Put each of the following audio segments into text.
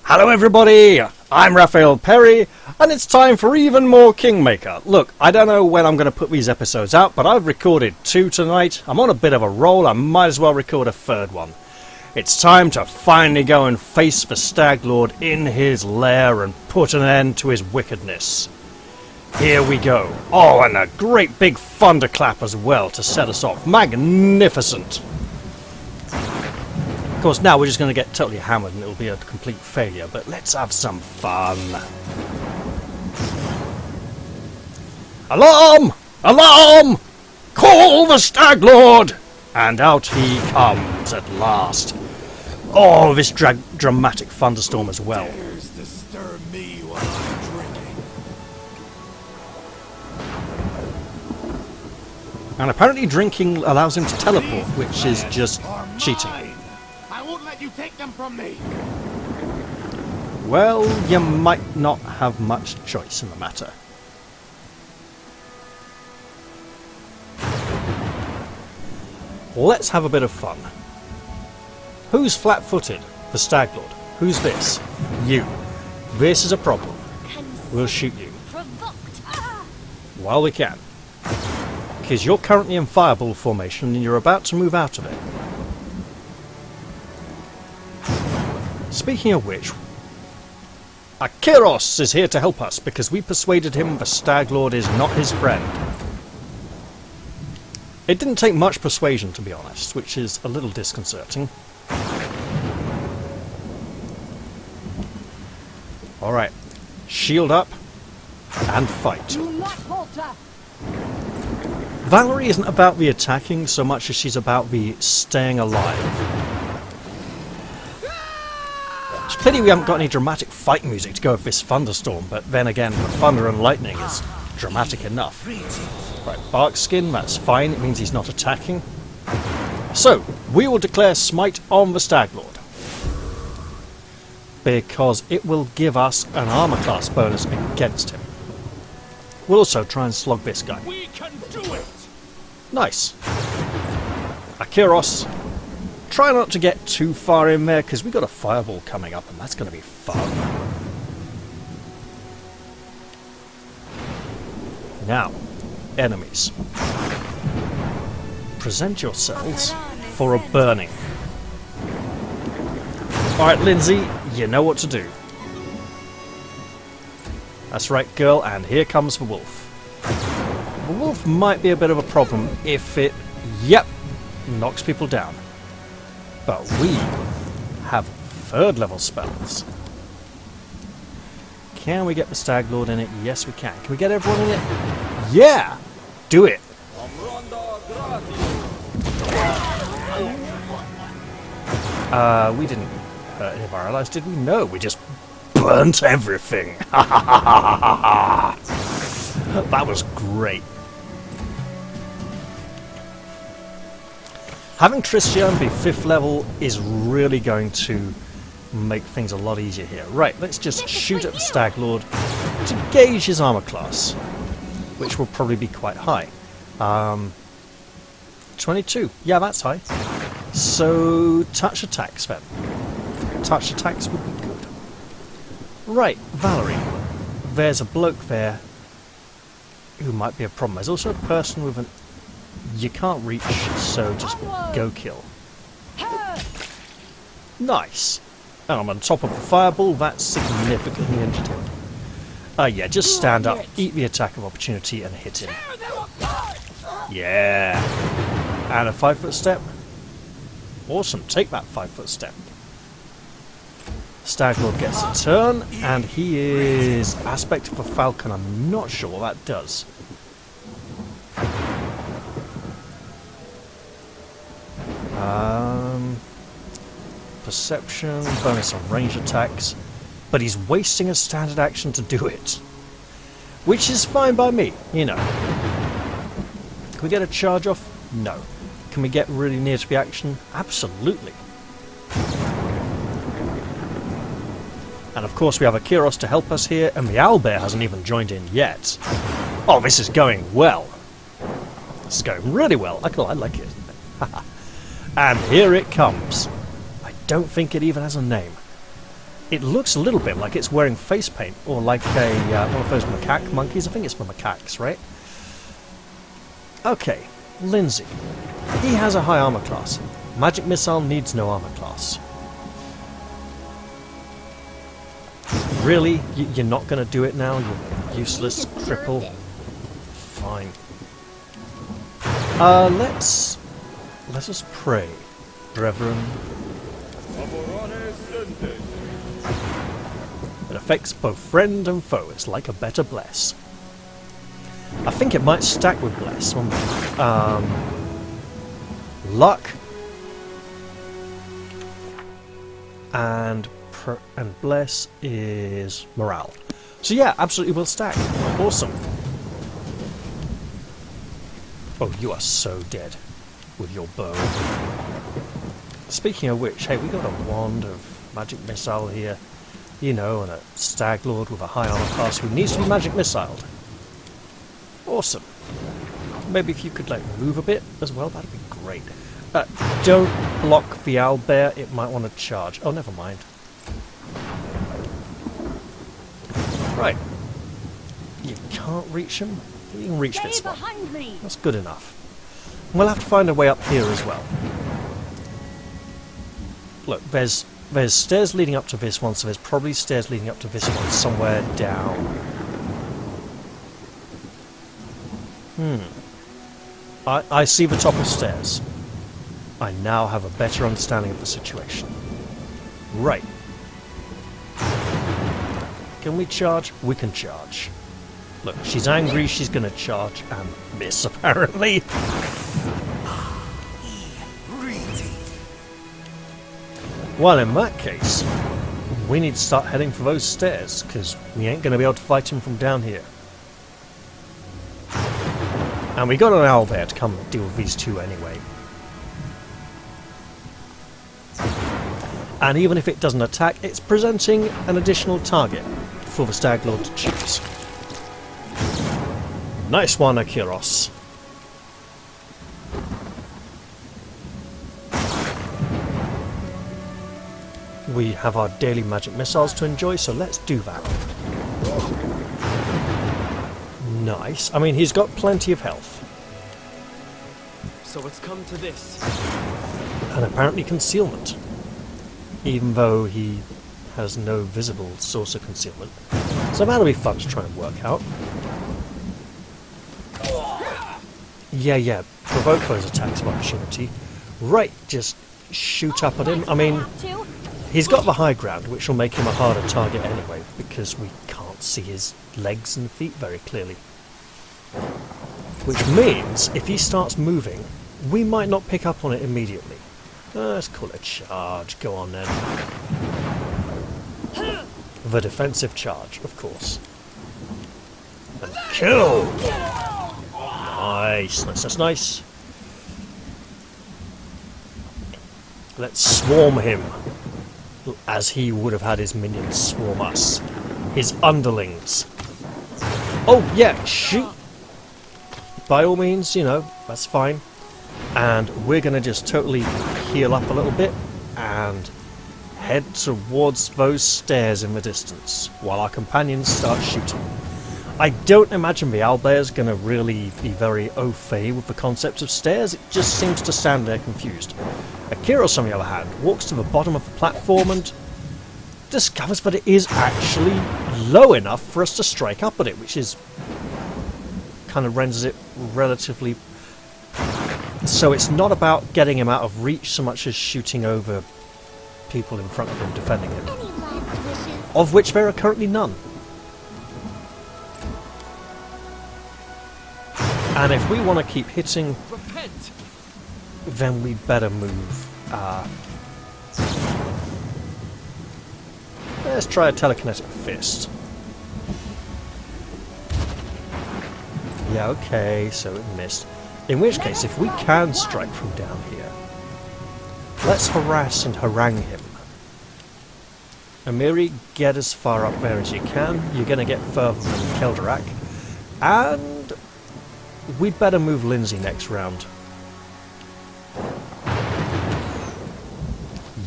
Hello everybody, I'm Raphael Perry, and it's time for even more Kingmaker. Look, I don't know when I'm going to put these episodes out, but I've recorded 2 tonight. I'm on a bit of a roll, I might as well record a 3rd one. It's time to finally go and face the Staglord in his lair and put an end to his wickedness. Here we go. Oh, and a great big thunderclap as well to set us off. Magnificent! Of course, now we're just going to get totally hammered and it'll be a complete failure, but let's have some fun. Alarm! Alarm! Call the Staglord! And out he comes at last. Oh, this dramatic thunderstorm as well. Dares disturb me while I'm drinking. And apparently drinking allows him to teleport, which is just cheating. I won't let you take them from me. Well, you might not have much choice in the matter. Let's have a bit of fun. Who's flat-footed? The Staglord. Who's this? You. This is a problem. We'll shoot you. While we can. Because you're currently in fireball formation and you're about to move out of it. Speaking of which, Akiros is here to help us because we persuaded him the Staglord is not his friend. It didn't take much persuasion, to be honest, which is a little disconcerting. Alright, shield up and fight. Valerie isn't about the attacking so much as she's about the staying alive. It's a pity we haven't got any dramatic fight music to go with this thunderstorm, but then again, the thunder and lightning is dramatic enough. Right, bark skin, that's fine, it means he's not attacking. So, we will declare Smite on the Staglord. Because it will give us an armor class bonus against him. We'll also try and slog this guy. We can do it. Nice. Akiros, try not to get too far in there because we've got a fireball coming up and that's going to be fun. Now, enemies. Present yourselves for a burning. Alright, Lindsay, you know what to do. That's right, girl, and here comes the wolf. The wolf might be a bit of a problem if it, knocks people down. But we have 3rd level spells. Can we get the Staglord in it? Yes, we can. Can we get everyone in it? Yeah! Do it! We didn't hurt any of our allies, did we? No, we just burnt everything. That was great. Having Tristian be 5th level is really going to make things a lot easier here. Right, let's just shoot at the Staglord to gauge his armor class, which will probably be quite high. 22. Yeah, that's high. So, touch attacks then. Touch attacks would be good. Right, Valerie. There's a bloke there who might be a problem. There's also a person with an... You can't reach, so just go kill. Nice. And I'm on top of the fireball, that significantly injured him. Yeah, just stand up, eat the attack of opportunity and hit him. Yeah. And a 5-foot step. Awesome, take that 5-foot step. Staglord gets a turn, and he is Aspect of a Falcon. I'm not sure what that does. Perception, bonus on range attacks, but he's wasting a standard action to do it. Which is fine by me, you know. Can we get a charge off? No. Can we get really near to the action? Absolutely. And of course we have Akiros to help us here, and the owlbear hasn't even joined in yet. Oh, this is going well. This is going really well. I like it. And here it comes. I don't think it even has a name. It looks a little bit like it's wearing face paint, or like a one of those macaque monkeys. I think it's for macaques, right? Okay, Lindsay. He has a high armor class. Magic Missile needs no armor class. Really? You're not going to do it now, you useless cripple? Fine. Let us pray, brethren. It affects both friend and foe. It's like a better bless. I think it might stack with bless. Luck and bless is morale. So yeah, absolutely will stack. Awesome. Oh, you are so dead with your bow. Speaking of which, hey, we got a wand of magic missile here, you know, and a Staglord with a high armor class who needs to be magic missiled. Awesome. Maybe if you could like move a bit as well, that'd be great. Don't block the owlbear, it might want to charge. Oh, never mind. Right. You can't reach him? You can reach this one. That's good enough. We'll have to find a way up here as well. Look, there's stairs leading up to this one, so there's probably stairs leading up to this one somewhere down. I see the top of stairs. I now have a better understanding of the situation. Right. Can we charge? We can charge. Look, she's angry, she's gonna charge and miss, apparently. Well, in that case, we need to start heading for those stairs, because we ain't gonna be able to fight him from down here. And we got an owlbear to come deal with these two anyway. And even if it doesn't attack, it's presenting an additional target for the Staglord to choose. Nice one, Akiros. We have our daily magic missiles to enjoy, so let's do that. Nice. I mean, he's got plenty of health. So it's come to this. And apparently concealment. Even though he has no visible source of concealment. So that'll be fun to try and work out. Yeah, provoke those attacks of opportunity. Right, just shoot up at him. I mean, he's got the high ground, which will make him a harder target anyway, because we can't see his legs and feet very clearly. Which means, if he starts moving, we might not pick up on it immediately. Let's call it a charge. Go on then. The defensive charge, of course. And kill! Nice. Nice. Let's swarm him, as he would have had his minions swarm us. His underlings. Oh, yeah, shoot! By all means, you know, that's fine. And we're going to just totally heal up a little bit and head towards those stairs in the distance while our companions start shooting. I don't imagine the owlbear is going to really be very au fait with the concept of stairs. It just seems to stand there confused. Akiros, on the other hand, walks to the bottom of the platform and discovers that it is actually low enough for us to strike up at it, which is kind of renders it relatively... So it's not about getting him out of reach so much as shooting over people in front of him, defending him. Of which there are currently none. And if we want to keep hitting, then we better move. Let's try a telekinetic fist. Yeah, okay, so it missed. In which case, if we can strike from down here, let's harass and harangue him. Amiri, get as far up there as you can. You're going to get further than Keldarak. And we'd better move Lindsay next round.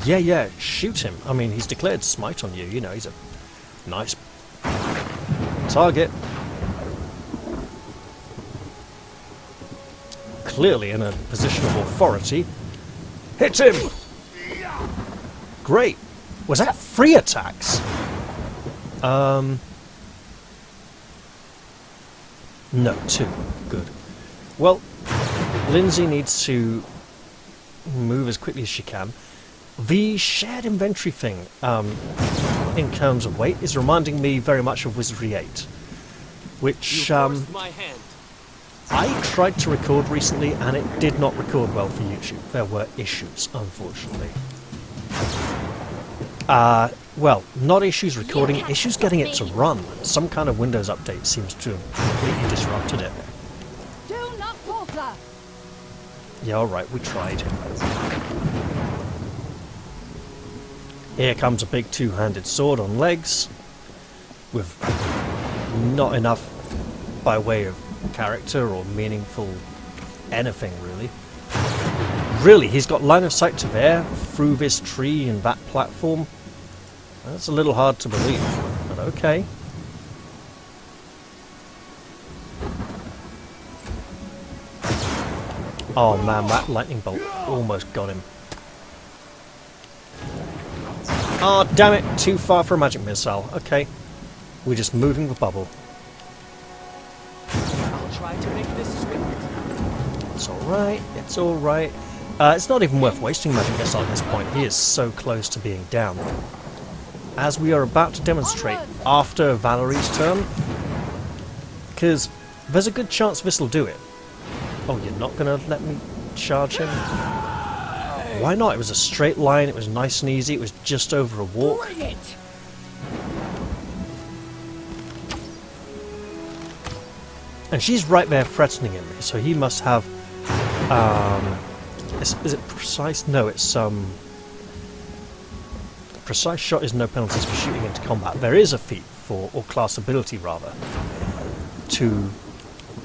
Yeah, shoot him. I mean, he's declared smite on you, you know, he's a nice target. Clearly in a position of authority. Hit him! Great. Was that 3 attacks? No, 2. Good. Well, Lindsay needs to move as quickly as she can. The shared inventory thing, in terms of weight, is reminding me very much of Wizardry 8, which I tried to record recently and it did not record well for YouTube. There were issues, unfortunately. Well, not issues recording, issues getting it to run. Some kind of Windows update seems to have completely disrupted it. Do not falter. Yeah, alright, we tried. Here comes a big two-handed sword on legs, with not enough by way of character or meaningful anything, really. Really, he's got line of sight to there, through this tree and that platform. That's a little hard to believe, but okay. Oh man, that lightning bolt almost got him. Oh, damn it! Too far for a magic missile. Okay. We're just moving the bubble. I'll try to make this swift. It's alright, it's alright. It's not even worth wasting magic missile at this point. He is so close to being down. As we are about to demonstrate after Valerie's turn, because there's a good chance this will do it. Oh, you're not going to let me charge him? Why not? It was a straight line, it was nice and easy, it was just over a walk. Bring it. And she's right there threatening him, so he must have... Is it precise? No, it's precise shot is no penalties for shooting into combat. There is a feat for, or class ability rather, to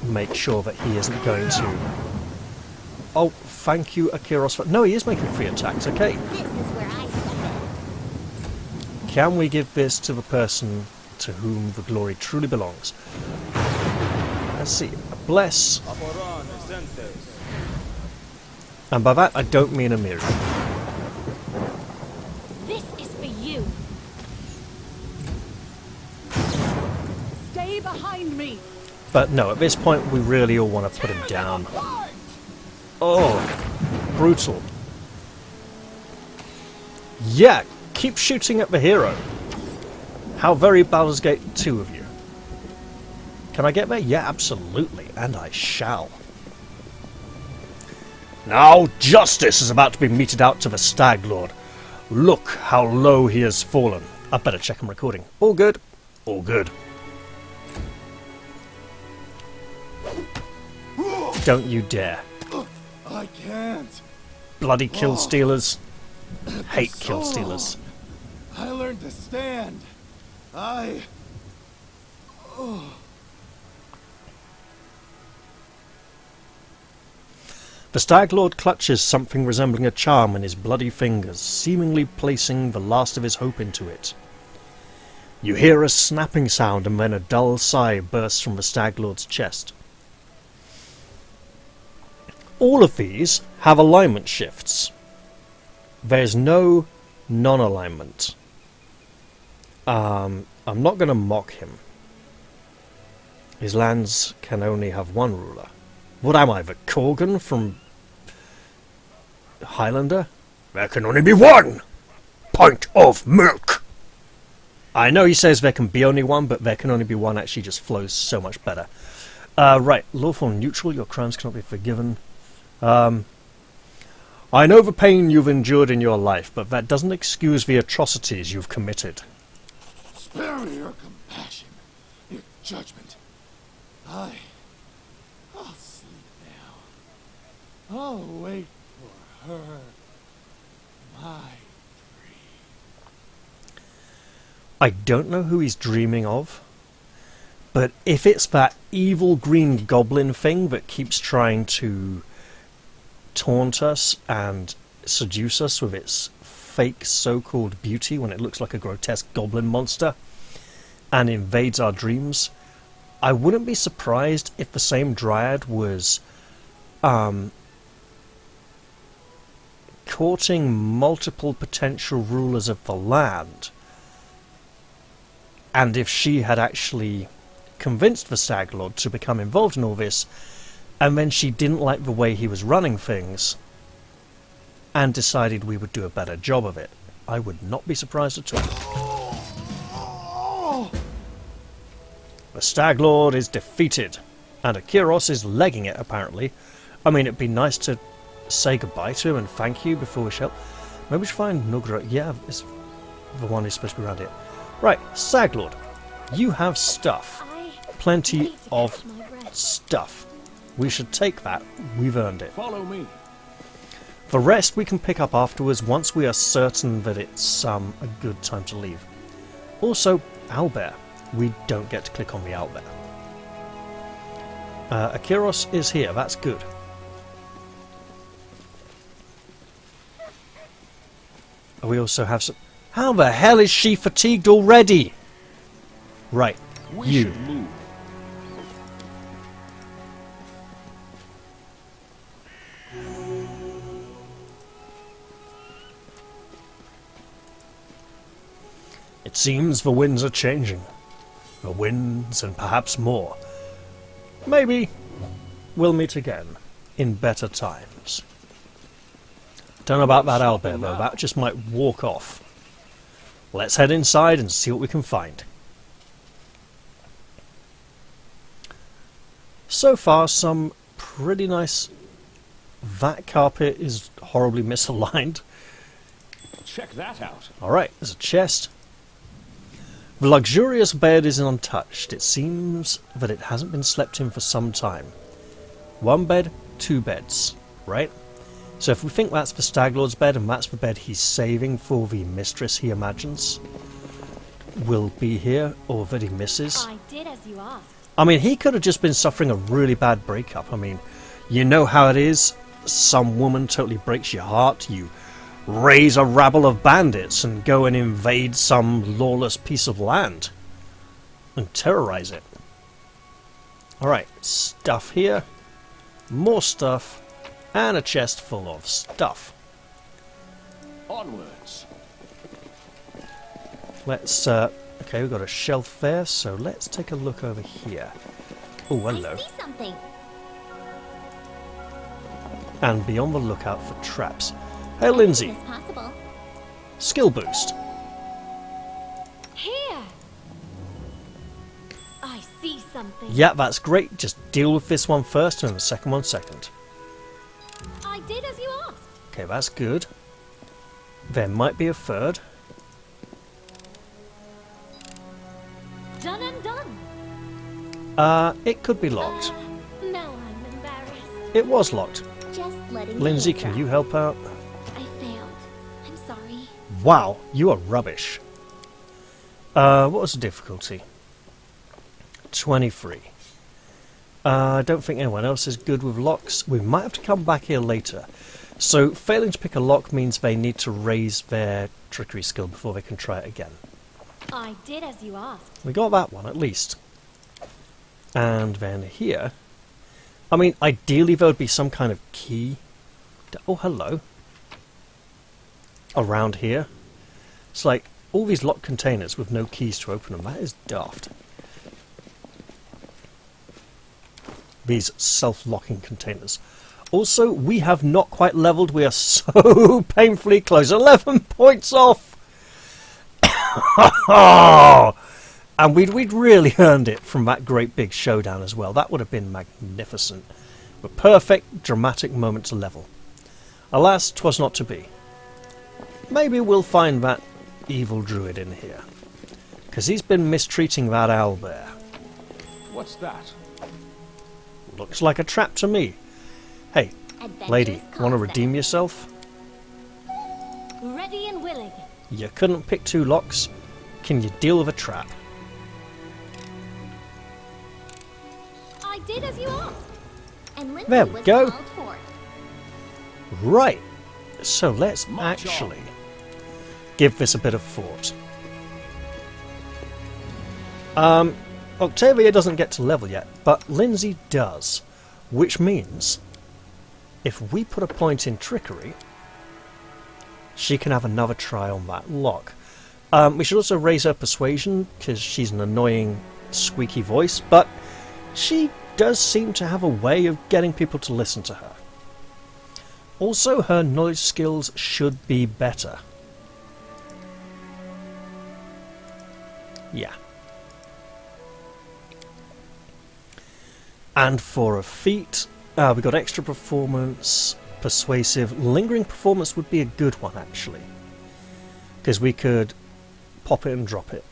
make sure that he isn't going to... Oh, thank you, Akiros. No, he is making 3 attacks, okay. This is where I step in. Can we give this to the person to whom the glory truly belongs? Let's see. Bless. And by that, I don't mean Amiri. This is for you. Stay behind me. But no, at this point, we really all want to put him down. Oh, brutal. Yeah, keep shooting at the hero. How very Baldur's Gate 2 of you. Can I get there? Yeah, absolutely, and I shall. Now justice is about to be meted out to the Staglord. Look how low he has fallen. I better check I'm recording. All good. All good. Don't you dare. I can't. Bloody kill stealers. Hate kill stealers. I learned to stand. The Staglord clutches something resembling a charm in his bloody fingers, seemingly placing the last of his hope into it. You hear a snapping sound and then a dull sigh bursts from the Staglord's chest. All of these have alignment shifts. There's no non-alignment. I'm not going to mock him. His lands can only have one ruler. What am I, the Korgan from Highlander? There can only be one pint of milk! I know he says there can be only one, but there can only be one actually just flows so much better. Right, lawful neutral, your crimes cannot be forgiven. I know the pain you've endured in your life, but that doesn't excuse the atrocities you've committed. Spare me your compassion, your judgment. I'll sleep now. I'll wait for her. My dream. I don't know who he's dreaming of, but if it's that evil green goblin thing that keeps trying to taunt us and seduce us with its fake so-called beauty when it looks like a grotesque goblin monster and invades our dreams, I wouldn't be surprised if the same dryad was courting multiple potential rulers of the land, and if she had actually convinced the Staglord to become involved in all this, and then she didn't like the way he was running things and decided we would do a better job of it. I would not be surprised at all. The Staglord is defeated, and Akiros is legging it, apparently. I mean, it'd be nice to say goodbye to him and thank you before we shall. Maybe we should find Nugra. Yeah, it's the one who's supposed to be around here. Right, Staglord, you have stuff. Plenty of stuff. We should take that. We've earned it. Follow me. The rest we can pick up afterwards once we are certain that it's a good time to leave. Also, owlbear. We don't get to click on the owlbear. Akiros is here. That's good. We also have some... How the hell is she fatigued already? Right, We should move. It seems the winds are changing. The winds and perhaps more. Maybe we'll meet again in better times. Don't know about that owlbear though, that just might walk off. Let's head inside and see what we can find. So far, some pretty nice... That carpet is horribly misaligned. Check that out. Alright, there's a chest. The luxurious bed is untouched. It seems that it hasn't been slept in for some time. One bed, two beds, right? So if we think that's the Staglord's bed, and that's the bed he's saving for the mistress he imagines will be here, or that he misses. I did as you asked. I mean, he could have just been suffering a really bad breakup. I mean, you know how it is. Some woman totally breaks your heart. You raise a rabble of bandits and go and invade some lawless piece of land and terrorize it. Alright, stuff here. More stuff. And a chest full of stuff. Onwards. Let's, okay, we've got a shelf there, so let's take a look over here. Oh, hello. I see something. And be on the lookout for traps. Hey, Lindsay. Anything is possible. Skill boost. Here. I see something. Yeah, that's great. Just deal with this one first and the second one second. I did as you asked. Okay, that's good. There might be a third. Done and done. It could be locked. Now I'm embarrassed. It was locked. Just letting Lindsay, me can drop. you help out? I failed. I'm sorry. Wow, you are rubbish. What was the difficulty? 23. I don't think anyone else is good with locks. We might have to come back here later. So, failing to pick a lock means they need to raise their trickery skill before they can try it again. I did as you asked. We got that one, at least. And then here... I mean, ideally there would be some kind of key... Oh, hello. Around here. It's like, all these locked containers with no keys to open them. That is daft. These self-locking containers. Also, we have not quite leveled. We are so painfully close. 11 points off! And we'd really earned it from that great big showdown as well. That would have been magnificent. The perfect, dramatic moment to level. Alas, 'twas not to be. Maybe we'll find that evil druid in here. Because he's been mistreating that owlbear. What's that? Looks like a trap to me. Hey, lady, Adventurous want to concept. redeem yourself? Ready and willing. You couldn't pick two locks. Can you deal with a trap? I did as you asked. And Lindsay There we was go. called for. Right. So let's March actually give this a bit of thought. Octavia doesn't get to level yet, but Lindsay does, which means if we put a point in trickery, she can have another try on that lock. We should also raise her persuasion, because she's an annoying, squeaky voice, but she does seem to have a way of getting people to listen to her. Also, her knowledge skills should be better. Yeah. And for a feat, we got extra performance, persuasive. Lingering performance would be a good one, actually, because we could pop it and drop it.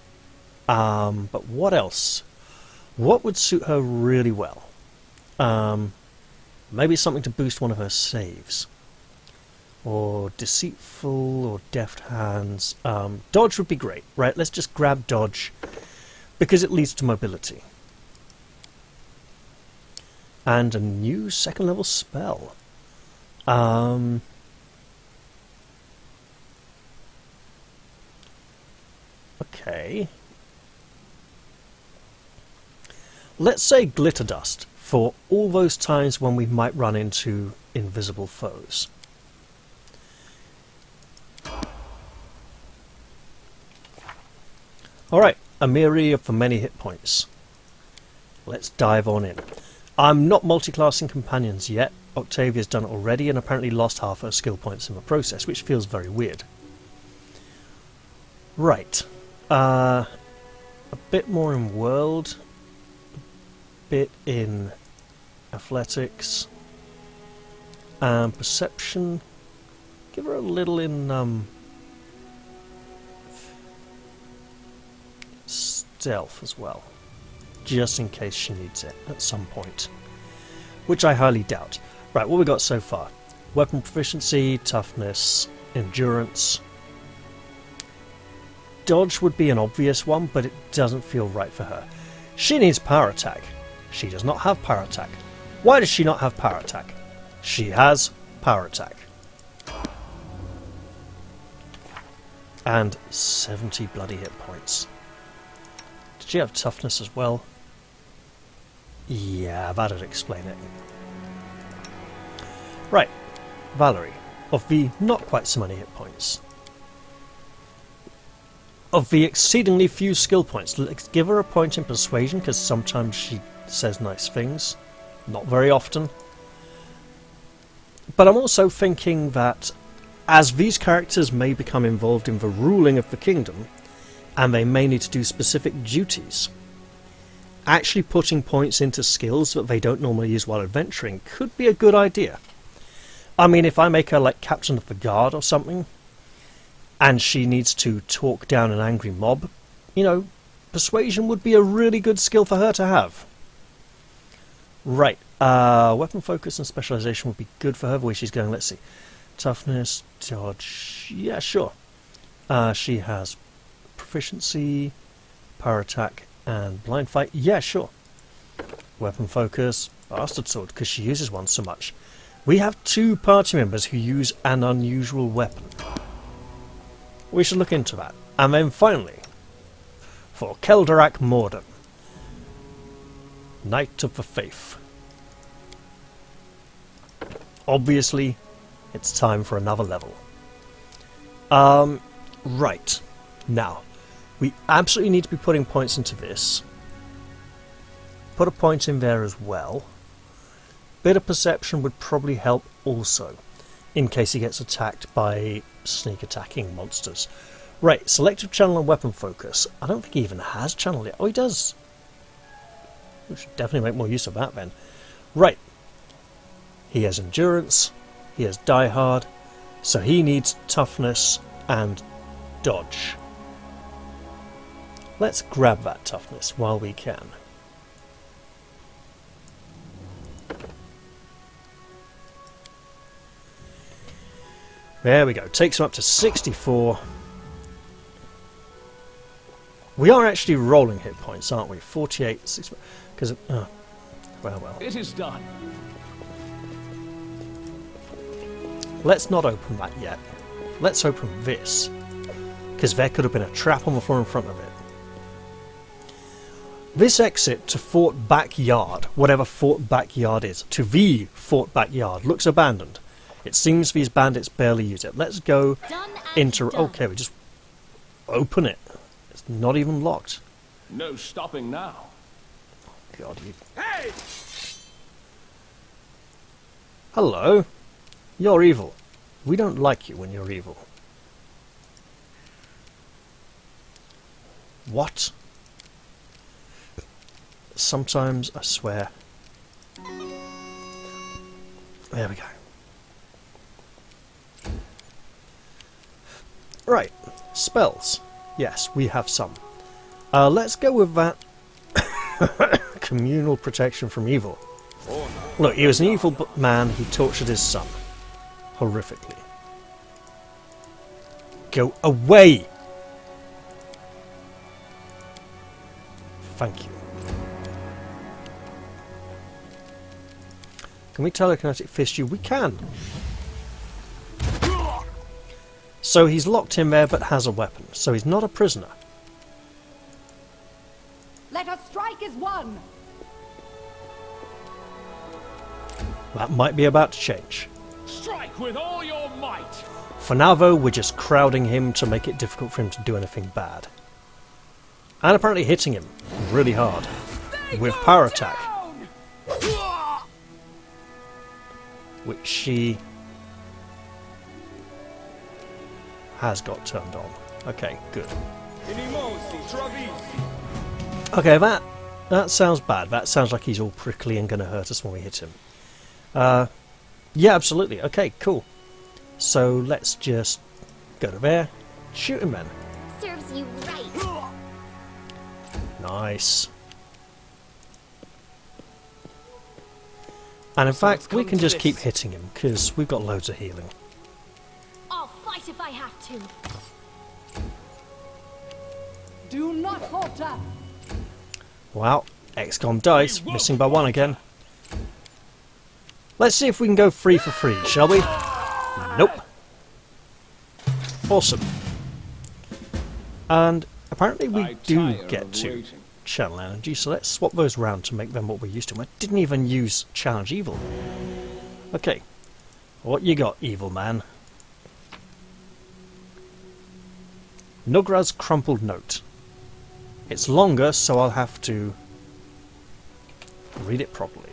But what else? What would suit her really well? Maybe something to boost one of her saves. Or deceitful, or deft hands. Dodge would be great, right? Let's just grab dodge, because it leads to mobility. And a new second level spell. Okay. Let's say glitter dust for all those times when we might run into invisible foes. Alright, Amiri for many hit points. Let's dive on in. I'm not multi-classing companions yet. Octavia's done it already and apparently lost half her skill points in the process, which feels very weird. Right. A bit more in world. A bit in athletics. And perception. Give her a little in stealth as well, just in case she needs it at some point, which I highly doubt. Right, what we got so far? Weapon proficiency, toughness, endurance. Dodge would be an obvious one, but it doesn't feel right for her. She needs power attack. She does not have power attack. Why does she not have power attack? She has power attack. And 70 bloody hit points. Did she have toughness as well? Yeah, that'd explain it. Right, Valerie, of the not quite so many hit points. Of the exceedingly few skill points, let's give her a point in persuasion, because sometimes she says nice things. Not very often. But I'm also thinking that as these characters may become involved in the ruling of the kingdom, and they may need to do specific duties, actually putting points into skills that they don't normally use while adventuring could be a good idea. I mean, if I make her like captain of the guard or something, and she needs to talk down an angry mob, you know, persuasion would be a really good skill for her to have. Right, weapon focus and specialization would be good for her, the way she's going. Let's see. Toughness, dodge, yeah, sure. She has proficiency, power attack, and blind fight, yeah, sure. Weapon focus, bastard sword, because she uses one so much. We have 2 party members who use an unusual weapon. We should look into that. And then finally, for Keldarak Morden, Knight of the Faith. Obviously, it's time for another level. Right. Now, we absolutely need to be putting points into this. Put a point in there as well. Bit of perception would probably help also, in case he gets attacked by sneak attacking monsters. Right, selective channel and weapon focus. I don't think he even has channel yet. Oh, he does. We should definitely make more use of that then. Right. He has endurance. He has die hard. So he needs toughness and dodge. Let's grab that toughness while we can. There we go. Takes him up to 64. We are actually rolling hit points, aren't we? 48, 6... Because... well. It is done. Let's not open that yet. Let's open this. because there could have been a trap on the floor in front of it. This exit to Fort Backyard, whatever Fort Backyard is, to the Fort Backyard, looks abandoned. It seems these bandits barely use it. Let's go Done and into... done. Okay, we just open it. It's not even locked. No stopping now. God, you... Hey! Hello. You're evil. We don't like you when you're evil. What? Sometimes, I swear. There we go. Right. Spells. Yes, we have some. Let's go with that. Communal protection from evil. Look, he was an evil man. He tortured his son. Horrifically. Go away! Thank you. Can we telekinetic fist you? We can! So he's locked in there but has a weapon. So he's not a prisoner. Let us strike as one. That might be about to change. Strike with all your might. For now though, we're just crowding him to make it difficult for him to do anything bad. And apparently hitting him really hard. With power attack. Which she has got turned on. Okay, good. Okay, that sounds bad. That sounds like he's all prickly and going to hurt us when we hit him. Yeah, absolutely. Okay, cool. So let's just go to there. Shoot him then. Serves you right. Nice. And in fact, we can just keep hitting him, because we've got loads of healing. I'll fight if I have to. Do not falter. Wow, XCOM dice, missing by one again. Let's see if we can go free for free, shall we? Nope. Awesome. And apparently we do get to channel energy, so let's swap those around to make them what we're used to. I didn't even use challenge evil. Okay, what you got, evil man? Nugra's crumpled note. It's longer, so I'll have to read it properly.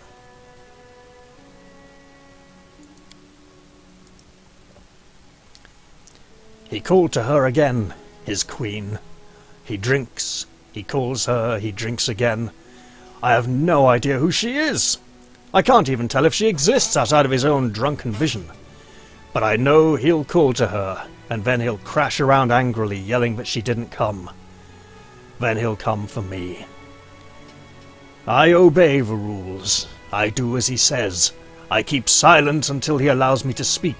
He called to her again, his queen. He drinks, he calls her, he drinks again. I have no idea who she is. I can't even tell if she exists outside of his own drunken vision. But I know he'll call to her, and then he'll crash around angrily, yelling that she didn't come. Then he'll come for me. I obey the rules. I do as he says. I keep silent until he allows me to speak,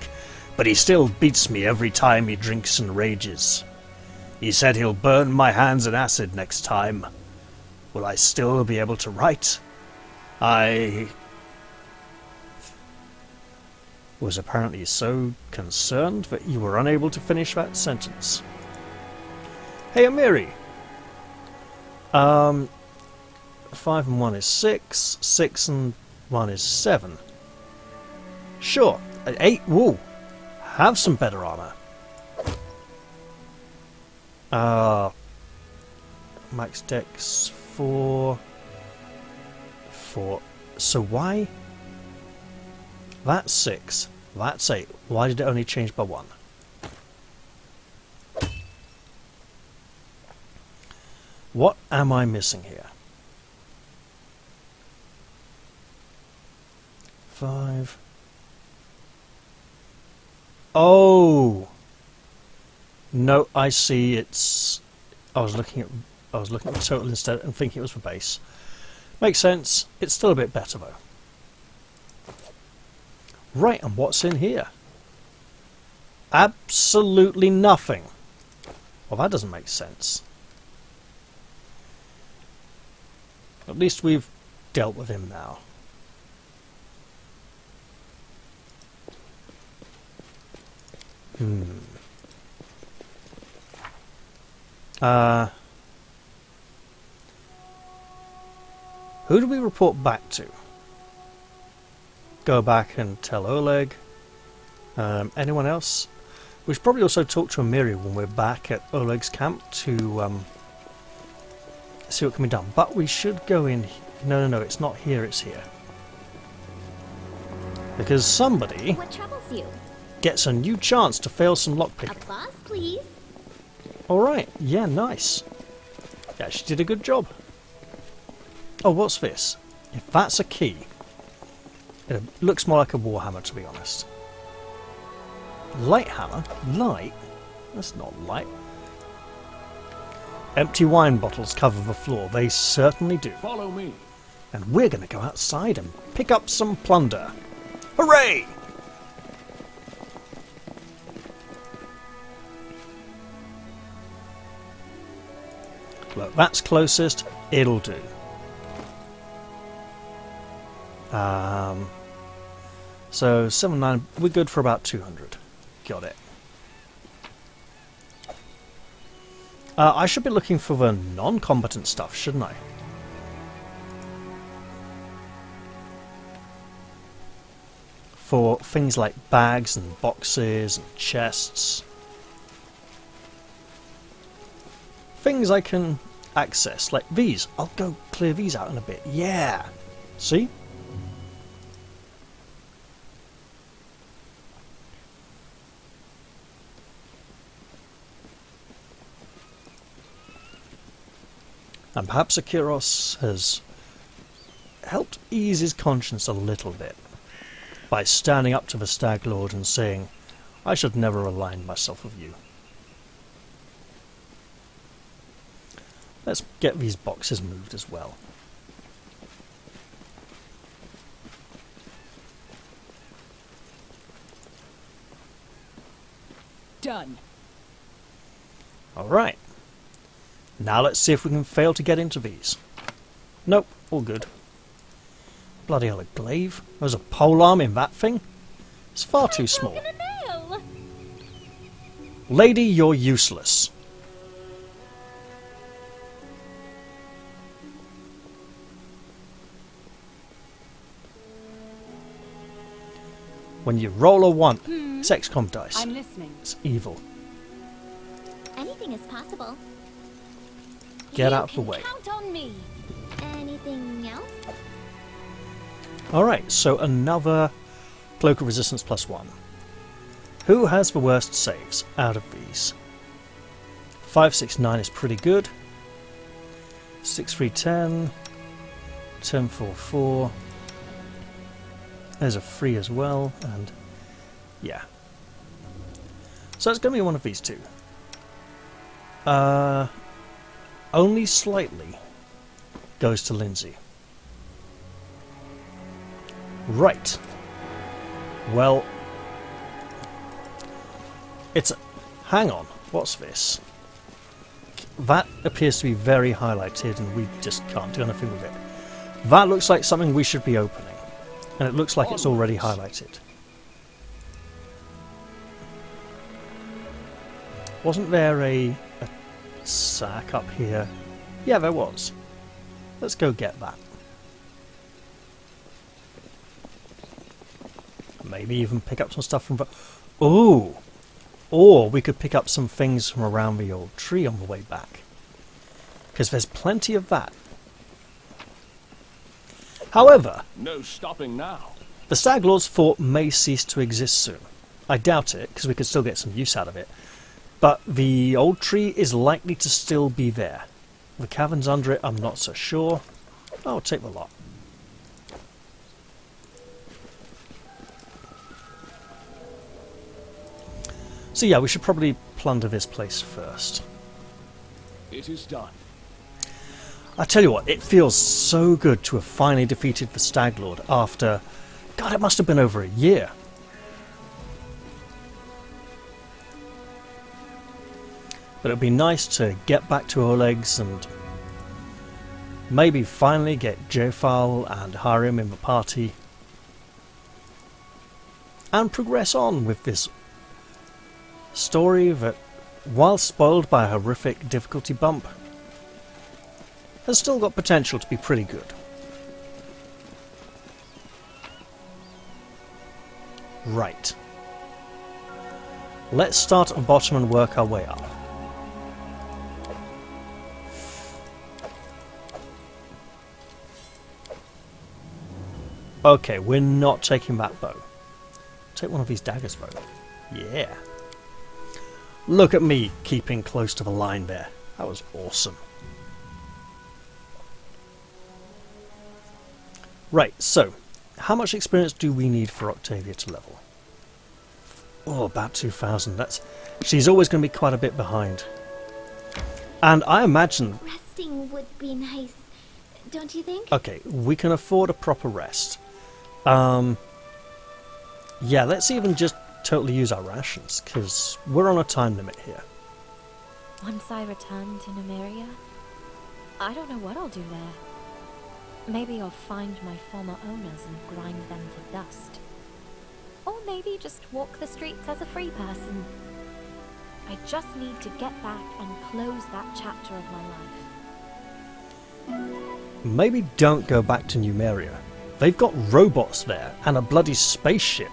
but he still beats me every time he drinks and rages. He said he'll burn my hands in acid next time. Will I still be able to write? I was apparently so concerned that you were unable to finish that sentence. Hey, Amiri. 5 and 1 is 6. 6 and 1 is 7. Sure. 8. Woo. Have some better armor. Max Dex 4. 4. So why? That's 6. That's 8. Why did it only change by 1? What am I missing here? 5. Oh no, I see. It's. I was looking at the total instead and thinking it was for base. Makes sense. It's still a bit better though. Right, and what's in here? Absolutely nothing. Well, that doesn't make sense. At least we've dealt with him now. Who do we report back to? Go back and tell Oleg. Anyone else? We should probably also talk to Emiria when we're back at Oleg's camp to see what can be done. But we should go in... No, it's not here, it's here. Because somebody What troubles you? gets a new chance to fail some lockpicking. Applause, please. Alright, yeah, nice. Yeah, she did a good job. Oh, what's this? If that's a key... It looks more like a warhammer, to be honest. Light hammer? Light? That's not light. Empty wine bottles cover the floor. They certainly do. Follow me. And we're going to go outside and pick up some plunder. Hooray! Look, that's closest. It'll do. So 7-9, we're good for about 200. Got it. I should be looking for the non-combatant stuff, shouldn't I? For things like bags and boxes and chests. Things I can access, like these. I'll go clear these out in a bit. Yeah! See? And perhaps Akiros has helped ease his conscience a little bit by standing up to the Staglord and saying, I should never align myself with you. Let's get these boxes moved as well. Done. Alright. Now let's see if we can fail to get into these. Nope, all good. Bloody hell, a glaive? There's a polearm in that thing? It's far too small. Broken a nail. Lady, you're useless. When you roll a 1, it's XCOM dice. I'm listening. It's evil. Anything is possible. Get You out of the can way. Count on me. Anything else? Alright, so another Cloak of Resistance +1. Who has the worst saves out of these? 569 is pretty good. 6310. 1044. There's a 3 as well, and yeah. So it's going to be one of these two. Only slightly goes to Lindsay. Right. Well, it's a... Hang on, what's this? That appears to be very highlighted and we just can't do anything with it. That looks like something we should be opening. And it looks like it's already highlighted. Wasn't there a sack up here? Yeah, there was. Let's go get that. Maybe even pick up some stuff from the... Ooh! Or we could pick up some things from around the old tree on the way back. Because there's plenty of that. However, No stopping now. the Staglord's fort may cease to exist soon. I doubt it, because we could still get some use out of it. But the old tree is likely to still be there. The caverns under it, I'm not so sure. I'll take the lot. So yeah, we should probably plunder this place first. It is done. I tell you what, it feels so good to have finally defeated the Staglord after... God, it must have been over a year. But it'd be nice to get back to Oleg's and maybe finally get Jefal and Harim in the party and progress on with this story that while spoiled by a horrific difficulty bump, has still got potential to be pretty good. Right. Let's start at the bottom and work our way up. Okay, we're not taking that bow. Take one of these daggers though. Yeah. Look at me keeping close to the line there. That was awesome. Right, so how much experience do we need for Octavia to level? Oh, about 2,000. She's always going to be quite a bit behind. And I imagine... Resting would be nice, don't you think? Okay, we can afford a proper rest. Yeah, let's even just totally use our rations, because we're on a time limit here. Once I return to Numeria, I don't know what I'll do there. Maybe I'll find my former owners and grind them to dust. Or maybe just walk the streets as a free person. I just need to get back and close that chapter of my life. Maybe don't go back to Numeria. They've got robots there and a bloody spaceship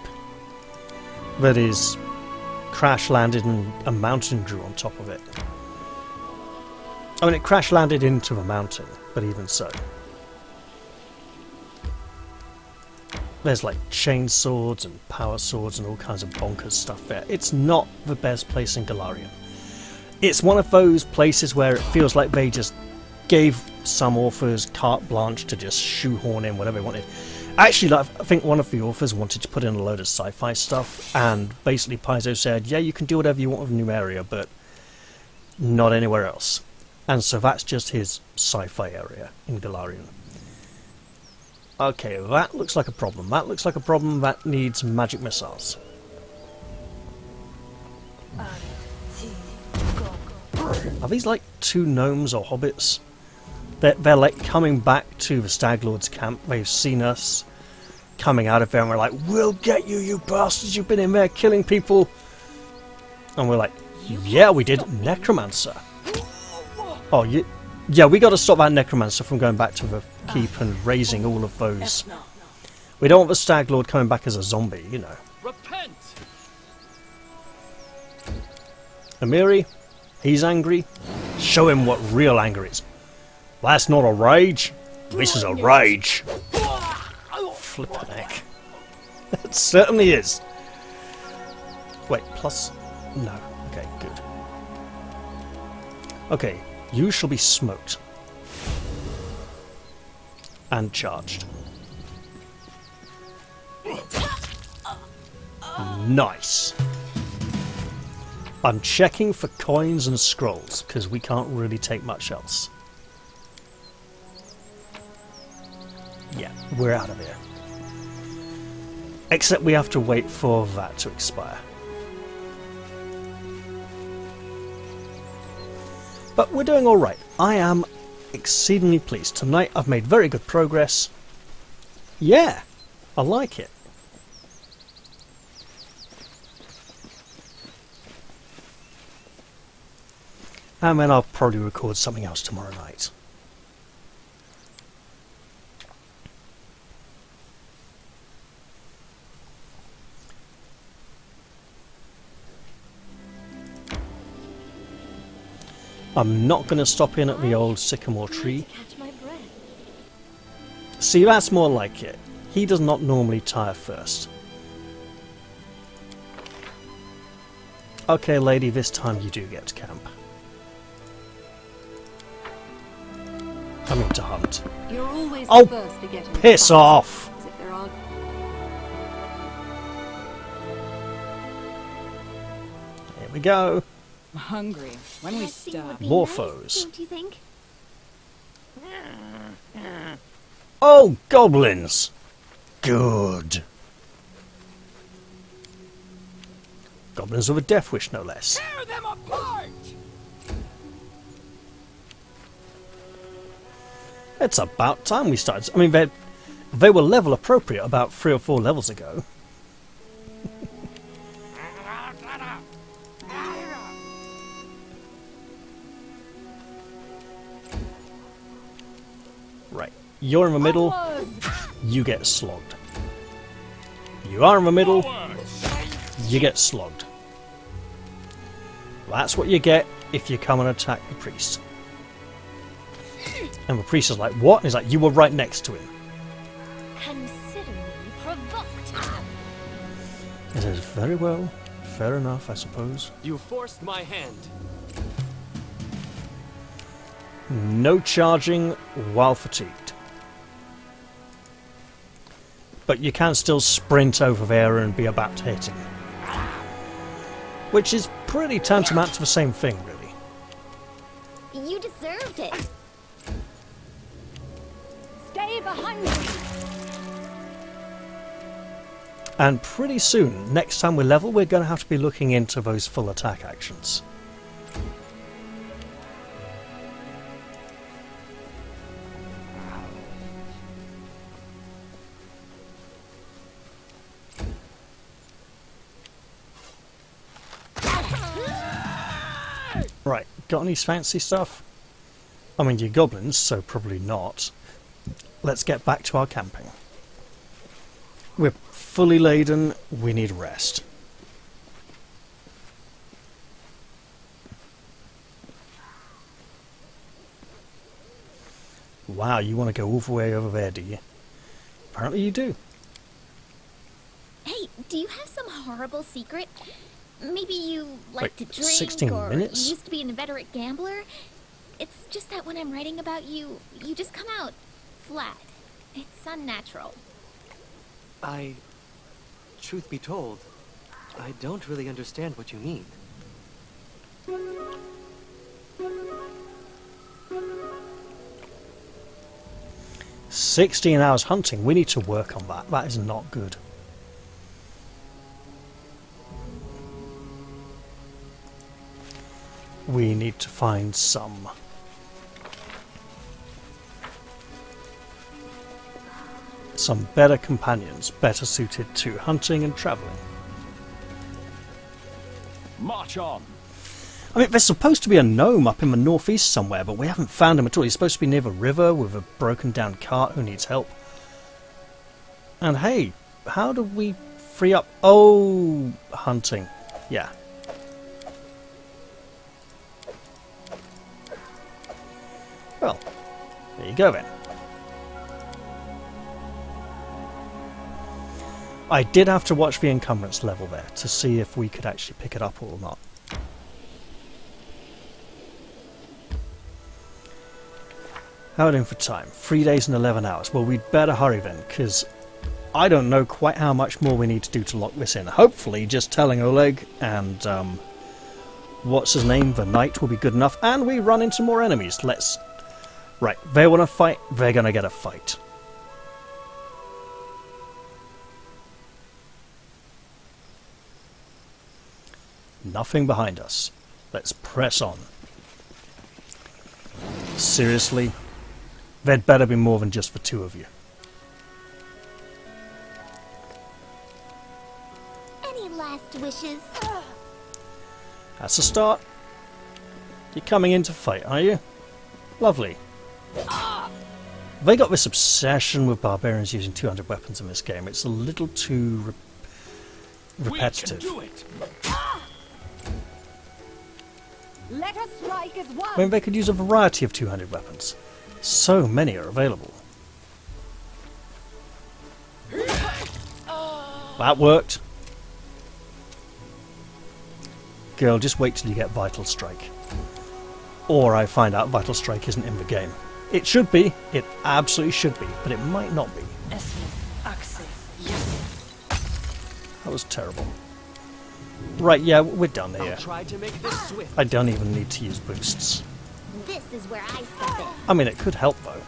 that is crash landed and a mountain grew on top of it. I mean, it crash landed into the mountain, but even so. There's like chain swords and power swords and all kinds of bonkers stuff there. It's not the best place in Golarion. It's one of those places where it feels like they just gave some authors carte blanche to just shoehorn in whatever they wanted. Actually, I think one of the authors wanted to put in a load of sci-fi stuff, and basically Paizo said, yeah, you can do whatever you want with Numeria, but not anywhere else. And so that's just his sci-fi area in Golarion. Okay, that looks like a problem. That looks like a problem that needs magic missiles. Are these like two gnomes or hobbits? They're like coming back to the Staglord's camp. They've seen us coming out of there and we're like, we'll get you, you bastards, you've been in there killing people. And we're like, yeah, we did. Necromancer. Oh, yeah, we got to stop that Necromancer from going back to the keep and raising all of those. We don't want the Staglord coming back as a zombie, you know. Repent! Amiri, he's angry. Show him what real anger is. That's not a rage. This is a rage. Flippin' heck. It certainly is. Wait, plus... No. Okay, good. Okay, you shall be smoked. And charged. Nice. I'm checking for coins and scrolls, because we can't really take much else. Yeah, we're out of here. Except we have to wait for that to expire. But we're doing alright. I am exceedingly pleased. Tonight I've made very good progress. Yeah, I like it. And then I'll probably record something else tomorrow night. I'm not going to stop in at the old sycamore tree. See, that's more like it. He does not normally tire first. Okay, lady, this time you do get to camp. I mean to hunt. You're always Oh, the first to get in piss the fight, off! as if there aren't. Here we go. I'm hungry. When we Resting would stop. be More nice, foes. don't you think? Oh, goblins! Good. Goblins with a death wish, no less. Tear them apart! It's about time we started. I mean, they were level appropriate about 3 or 4 levels ago. Right, you're in the middle, you get slogged. You are in the middle, you get slogged. That's what you get if you come and attack the priest. And the priest is like, what? And he's like, you were right next to him. Consider me provoked. He says, very well, fair enough, I suppose. You forced my hand. No charging while fatigued. But you can still sprint over there and be about to hit him. Which is pretty tantamount to the same thing, really. You deserved it. Stay behind me. And pretty soon, next time we level, we're going to have to be looking into those full attack actions. Right, got any fancy stuff? I mean, you're goblins, so probably not. Let's get back to our camping. We're fully laden, we need rest. Wow, you want to go all the way over there, do you? Apparently you do. Hey, do you have some horrible secret? Maybe you like Wait, to drink 16 or minutes? you used to be an inveterate gambler? It's just that when I'm writing about you, you just come out flat. It's unnatural. Truth be told, I don't really understand what you mean. 16 hours hunting, we need to work on that. That is not good. We need to find some better companions, better suited to hunting and travelling. March on. I mean, there's supposed to be a gnome up in the northeast somewhere, but we haven't found him at all. He's supposed to be near the river with a broken down cart who needs help. And hey, how do we free up... Oh, hunting. Yeah. Well, there you go then. I did have to watch the encumbrance level there to see if we could actually pick it up or not. How are we doing for time? 3 days and 11 hours. Well, we'd better hurry then, because I don't know quite how much more we need to do to lock this in. Hopefully, just telling Oleg and what's his name, the knight, will be good enough. And we run into more enemies. Let's... Right, they want to fight, they're going to get a fight. Nothing behind us. Let's press on. Seriously? There'd better be more than just the two of you. Any last wishes? That's a start. You're coming in to fight, are you? Lovely. They got this obsession with barbarians using 200 weapons in this game. It's a little too repetitive. We can do it. Let us strike as one. I mean, they could use a variety of 200 weapons. So many are available. That worked. Girl, just wait till you get Vital Strike. Or I find out Vital Strike isn't in the game. It should be. It absolutely should be. But it might not be. That was terrible. Right, yeah, we're done here. I'll try to make this swift. I don't even need to use boosts. This is where I step in. I mean, it could help, though.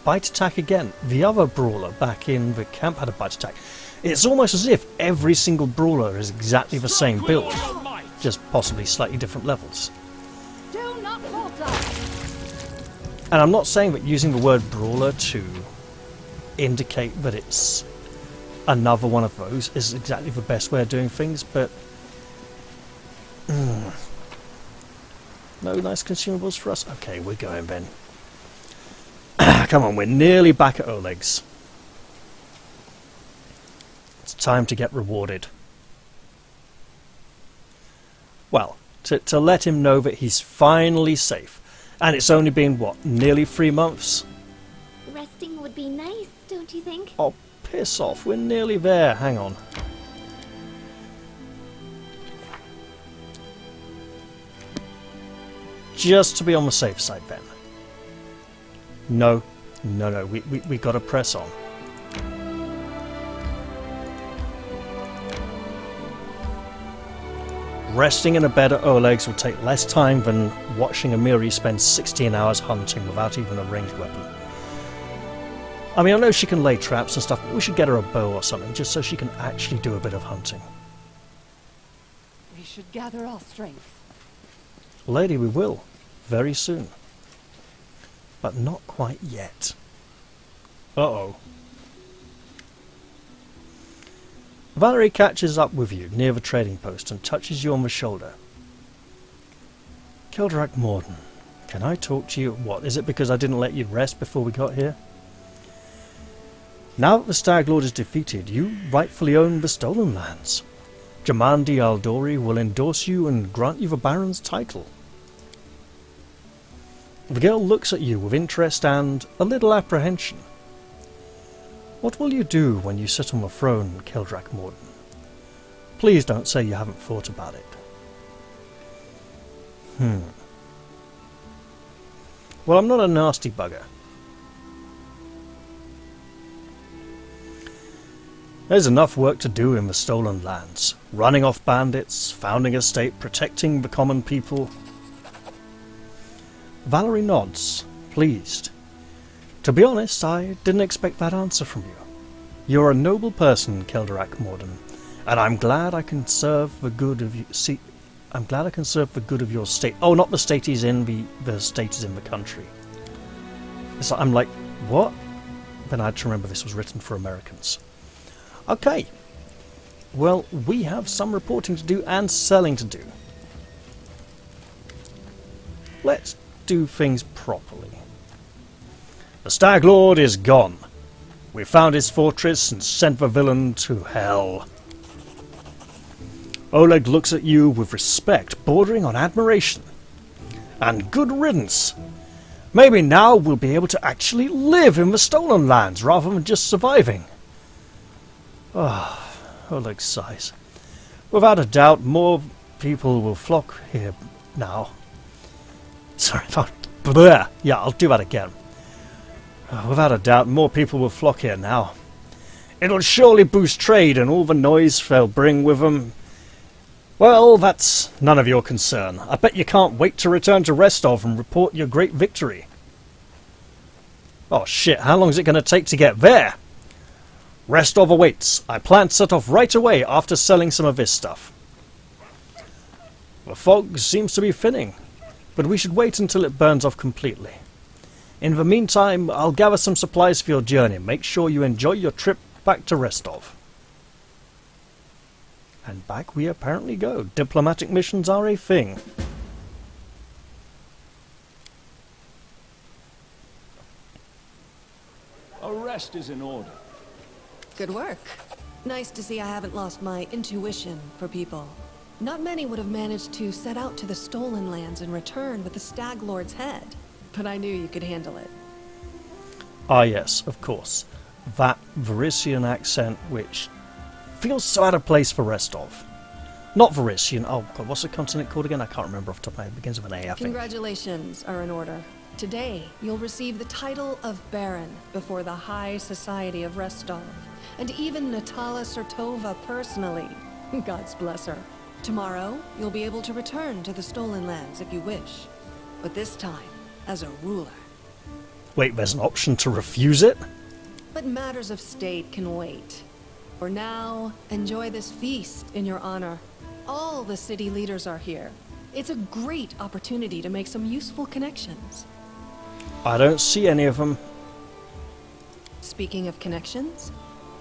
Bite attack again. The other brawler back in the camp had a bite attack. It's almost as if every single brawler is exactly the same build, just possibly slightly different levels. Do not falter. And I'm not saying that using the word brawler to indicate that it's another one of those is exactly the best way of doing things, but No nice consumables for us? Okay, we're going then. Come on, we're nearly back at Oleg's. It's time to get rewarded. Well, to let him know that he's finally safe. And it's only been, what, nearly 3 months? Resting would be nice, don't you think? Oh, piss off. We're nearly there. Hang on. Just to be on the safe side then. No. We gotta press on. Resting in a bed at Oleg's will take less time than watching Amiri spend 16 hours hunting without even a ranged weapon. I mean, I know she can lay traps and stuff, but we should get her a bow or something, just so she can actually do a bit of hunting. We should gather our strength. Lady, we will. Very soon. But not quite yet. Uh-oh. Valerie catches up with you near the trading post and touches you on the shoulder. Kildrak Morden, can I talk to you? What, is it because I didn't let you rest before we got here? Now that the Staglord is defeated, you rightfully own the stolen lands. Jamandi Aldori will endorse you and grant you the Baron's title. The girl looks at you with interest and a little apprehension. What will you do when you sit on the throne, Kildrak Morden? Please don't say you haven't thought about it. Well, I'm not a nasty bugger. There's enough work to do in the stolen lands. Running off bandits, founding a state, protecting the common people. Valerie nods, pleased. To be honest, I didn't expect that answer from you. You're a noble person, Kildrak Morden, and I'm glad I can serve the good of you. See, I'm glad I can serve the good of your state. Oh, not the state he's in, the state is in the country. So I'm like, what? Then I had to remember this was written for Americans. Okay. Well, we have some reporting to do and selling to do. Let's do things properly. The Staglord is gone. We found his fortress and sent the villain to hell. Oleg looks at you with respect bordering on admiration. And good riddance. Maybe now we'll be able to actually live in the stolen lands rather than just surviving. Ah, Oleg sighs. Without a doubt, more people will flock here now. Sorry about... Bleh. Yeah, I'll do that again. Without a doubt, more people will flock here now. It'll surely boost trade and all the noise they'll bring with them. Well, that's none of your concern. I bet you can't wait to return to Restov and report your great victory. Oh shit, how long is it going to take to get there? Restov awaits. I plan to set off right away after selling some of this stuff. The fog seems to be thinning, but we should wait until it burns off completely. In the meantime, I'll gather some supplies for your journey. Make sure you enjoy your trip back to Restov. And back we apparently go. Diplomatic missions are a thing. Arrest is in order. Good work. Nice to see I haven't lost my intuition for people. Not many would have managed to set out to the stolen lands and return with the Staglord's head. But I knew you could handle it. Ah yes, of course. That Varisian accent which feels so out of place for Restov. Not Varisian, oh god, what's the continent called again? I can't remember off the top of my head. It begins with an A, I think. Congratulations are in order. Today, you'll receive the title of Baron before the High Society of Restov. And even Natala Sertova personally. God's bless her. Tomorrow, you'll be able to return to the stolen lands if you wish. But this time, as a ruler. Wait, there's an option to refuse it? But matters of state can wait. For now, enjoy this feast in your honor. All the city leaders are here. It's a great opportunity to make some useful connections. I don't see any of them. Speaking of connections,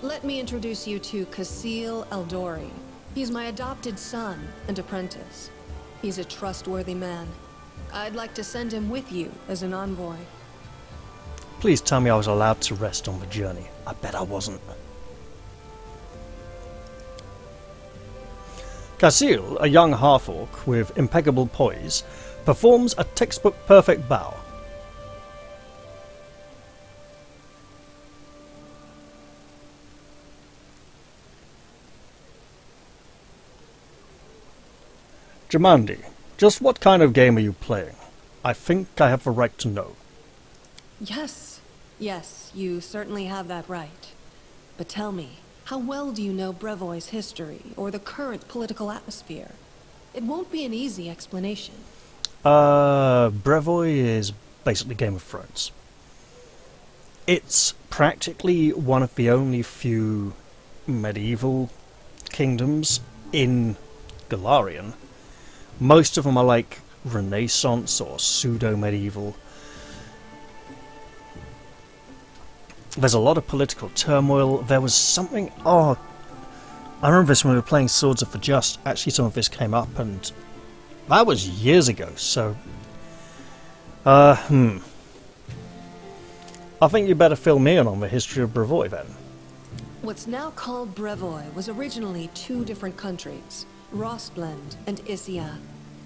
let me introduce you to Kasil Eldori. He's my adopted son and apprentice. He's a trustworthy man. I'd like to send him with you as an envoy. Please tell me I was allowed to rest on the journey. I bet I wasn't. Casil, a young half-orc with impeccable poise, performs a textbook perfect bow. Jamandi, just what kind of game are you playing? I think I have the right to know. Yes, you certainly have that right. But tell me, how well do you know Brevoy's history, or the current political atmosphere? It won't be an easy explanation. Brevoy is basically Game of Thrones. It's practically one of the only few medieval kingdoms in Golarion. Most of them are like Renaissance or pseudo-medieval. There's a lot of political turmoil. There was something... I remember this when we were playing Swords of the Just. Actually, some of this came up, and that was years ago, so... I think you better fill me in on the history of Brevoy, then. What's now called Brevoy was originally two different countries, Rostland and Isia.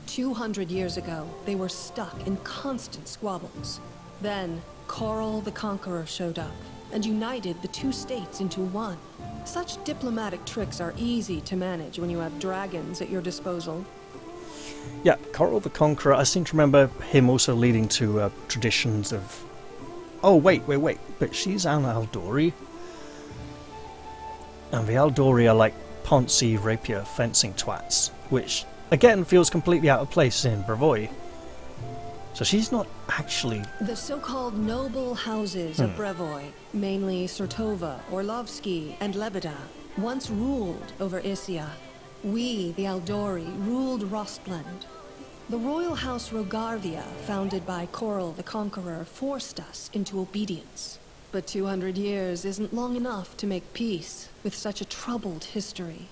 200 years ago, they were stuck in constant squabbles. Then, Coral the Conqueror showed up and united the two states into one. Such diplomatic tricks are easy to manage when you have dragons at your disposal. Yeah, Coral the Conqueror, I seem to remember him also leading to traditions of... Oh, wait, but she's an Aldori. And the Aldori are like poncy rapier fencing twats, which, again, feels completely out of place in Brevoy. So she's not actually... The so-called noble houses of Brevoy, mainly Surtova, Orlovsky, and Lebeda, once ruled over Isia. We, the Aldori, ruled Rostland. The royal house Rogarvia, founded by Coral the Conqueror, forced us into obedience. But 200 years isn't long enough to make peace with such a troubled history.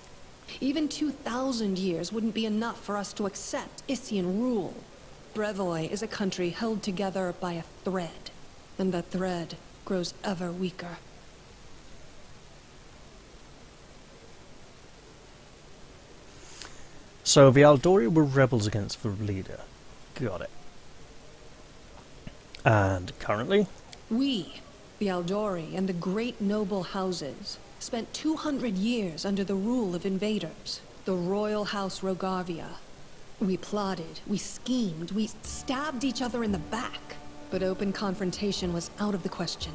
Even 2,000 years wouldn't be enough for us to accept Isian rule. Brevoy is a country held together by a thread, and that thread grows ever weaker. So the Aldori were rebels against the leader. Got it. And currently? We, the Aldori and the great noble houses, spent 200 years under the rule of invaders, the royal house Rogarvia. We plotted, we schemed, we stabbed each other in the back, but open confrontation was out of the question.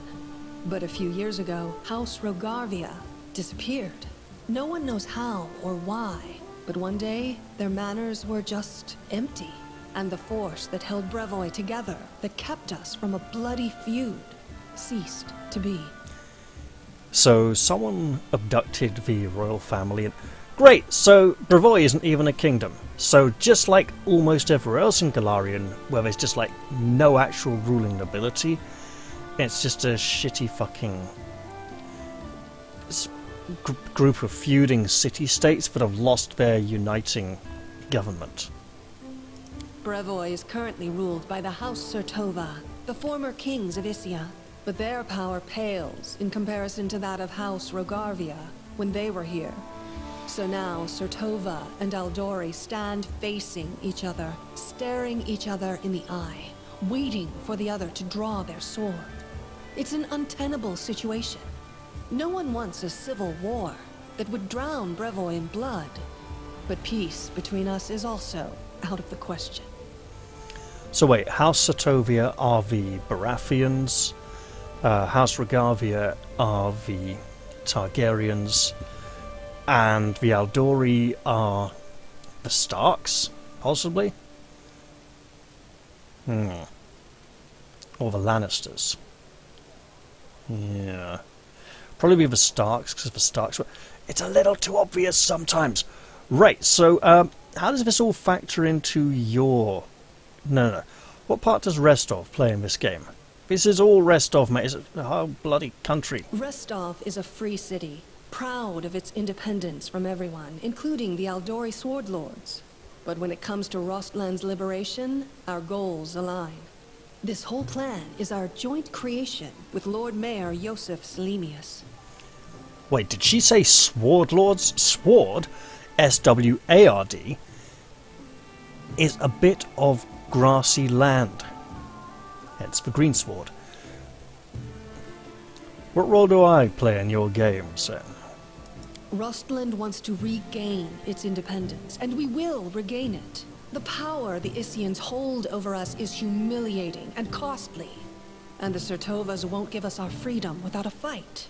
But a few years ago, House Rogarvia disappeared. No one knows how or why, but one day, their manors were just empty, and the force that held Brevoy together, that kept us from a bloody feud, ceased to be. So someone abducted the royal family and... Great, so Brevoy isn't even a kingdom. So just like almost everywhere else in Golarion, where there's just like no actual ruling nobility, it's just a shitty fucking group of feuding city-states that have lost their uniting government. Brevoy is currently ruled by the House Surtova, the former kings of Isia, but their power pales in comparison to that of House Rogarvia when they were here. So now, Surtova and Aldori stand facing each other, staring each other in the eye, waiting for the other to draw their sword. It's an untenable situation. No one wants a civil war that would drown Brevoy in blood, but peace between us is also out of the question. So wait, House Sotovia are the Baratheons, House Rogarvia are the Targaryens, and the Aldori are the Starks, possibly? Or the Lannisters. Yeah. Probably the Starks, because the Starks were... It's a little too obvious sometimes. Right, so, how does this all factor into your... No. What part does Restov play in this game? This is all Restov, mate. It's a whole bloody country. Restov is a free city, proud of its independence from everyone, including the Aldori Sword Lords. But when it comes to Rostland's liberation, our goals align. This whole plan is our joint creation with Lord Mayor Joseph Selemius. Wait, did she say Sword Lords? Sword, S-W-A-R-D, is a bit of grassy land. Hence the greensword. What role do I play in your games, then? Rostland wants to regain its independence, and we will regain it. The power the Isians hold over us is humiliating and costly. And the Sertovas won't give us our freedom without a fight.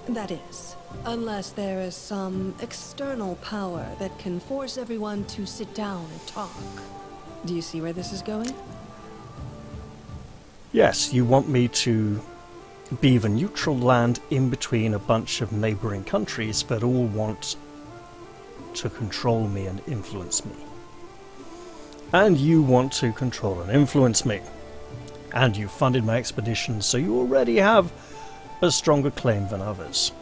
That is, unless there is some external power that can force everyone to sit down and talk. Do you see where this is going? Yes, you want me to be the neutral land in between a bunch of neighbouring countries that all want to control me and influence me. And you want to control and influence me. And you funded my expedition, so you already have a stronger claim than others.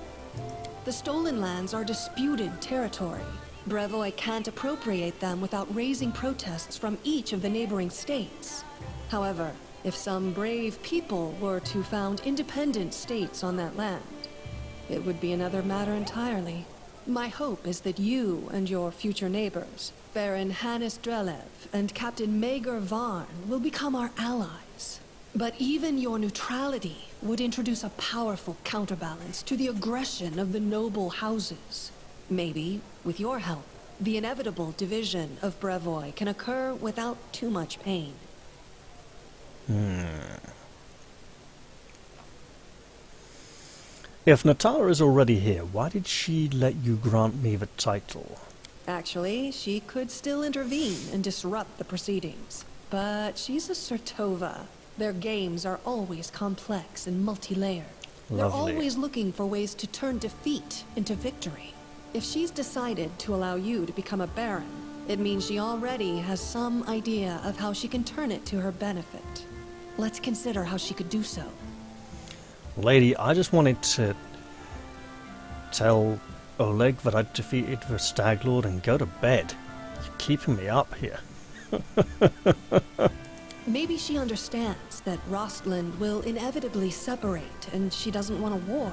The stolen lands are disputed territory. Brevoy can't appropriate them without raising protests from each of the neighboring states. However, if some brave people were to found independent states on that land, it would be another matter entirely. My hope is that you and your future neighbors, Baron Hannes Drelev and Captain Mager Varn, will become our allies. But even your neutrality would introduce a powerful counterbalance to the aggression of the noble houses. Maybe, with your help, the inevitable division of Brevoy can occur without too much pain. If Natala is already here, why did she let you grant me the title? Actually, she could still intervene and disrupt the proceedings. But she's a Sertova. Their games are always complex and multi-layered. They're Lovely. always looking for ways to turn defeat into victory. If she's decided to allow you to become a Baron, it means she already has some idea of how she can turn it to her benefit. Let's consider how she could do so. Lady, I just wanted to tell Oleg that I'd defeated the Staglord and go to bed. You're keeping me up here. Maybe she understands that Rostland will inevitably separate and she doesn't want a war.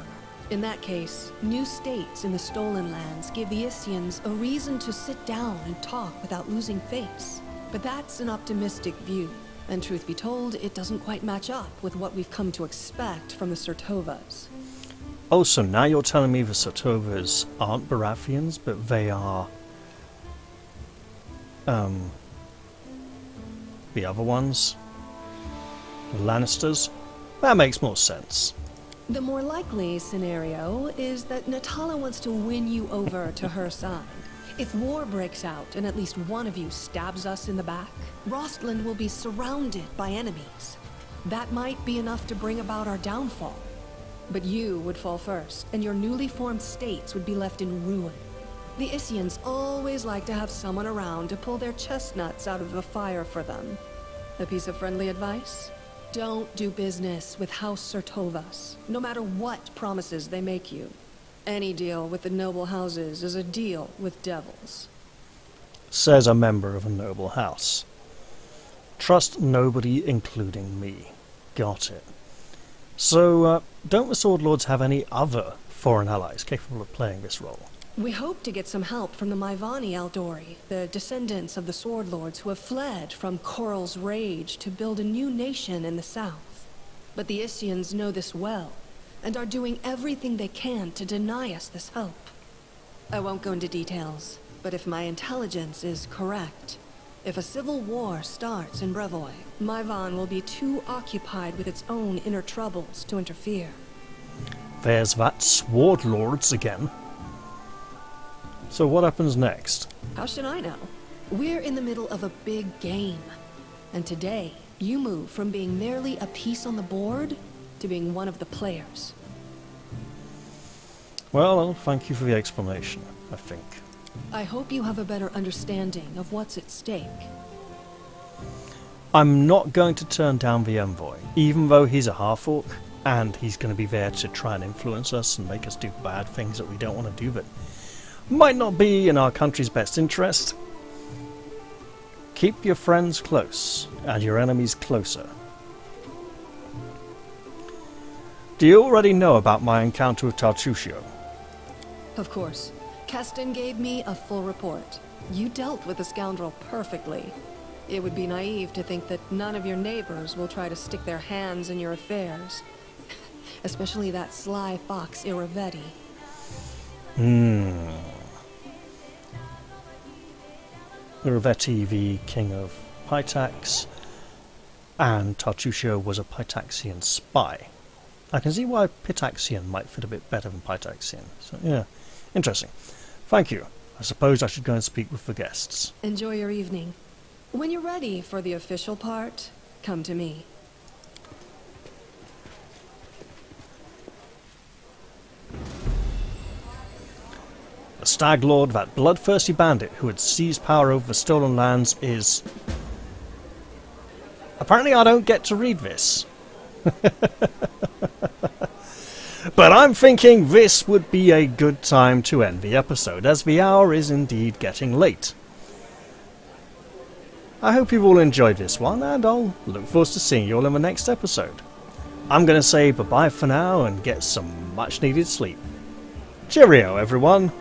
In that case, new states in the stolen lands give the Isians a reason to sit down and talk without losing face. But that's an optimistic view, and truth be told, it doesn't quite match up with what we've come to expect from the Sertovas. Oh, so now you're telling me the Sertovas aren't Baratheons, but they are the other ones? The Lannisters? That makes more sense. The more likely scenario is that Natala wants to win you over to her side. If war breaks out and at least one of you stabs us in the back, Rostland will be surrounded by enemies. That might be enough to bring about our downfall. But you would fall first, and your newly formed states would be left in ruin. The Isians always like to have someone around to pull their chestnuts out of the fire for them. A piece of friendly advice? Don't do business with House Sertovas, no matter what promises they make you. Any deal with the noble houses is a deal with devils. Says a member of a noble house. Trust nobody, including me. Got it. So, don't the Sword Lords have any other foreign allies capable of playing this role? We hope to get some help from the Maivani Eldori, the descendants of the Sword Lords who have fled from Coral's rage to build a new nation in the south. But the Isians know this well, and are doing everything they can to deny us this help. I won't go into details, but if my intelligence is correct, if a civil war starts in Brevoy, Maivan will be too occupied with its own inner troubles to interfere. There's that Sword Lords again. So what happens next? How should I know? We're in the middle of a big game. And today, you move from being merely a piece on the board to being one of the players. Well, thank you for the explanation, I think. I hope you have a better understanding of what's at stake. I'm not going to turn down the envoy, even though he's a half-orc, and he's going to be there to try and influence us and make us do bad things that we don't want to do that might not be in our country's best interest. Keep your friends close and your enemies closer. Do you already know about my encounter with Tartusio? Of course. Keston gave me a full report. You dealt with the scoundrel perfectly. It would be naive to think that none of your neighbors will try to stick their hands in your affairs. Especially that sly fox Iravetti. Iravetti, the king of Pitax, and Tartusio was a Pitaxian spy. I can see why Pitaxian might fit a bit better than Pitaxian. So, yeah, interesting. Thank you. I suppose I should go and speak with the guests. Enjoy your evening. When you're ready for the official part, come to me. The Staglord, that bloodthirsty bandit who had seized power over the stolen lands, is... Apparently I don't get to read this. But I'm thinking this would be a good time to end the episode, as the hour is indeed getting late. I hope you've all enjoyed this one, and I'll look forward to seeing you all in the next episode. I'm going to say bye-bye for now and get some much-needed sleep. Cheerio, everyone!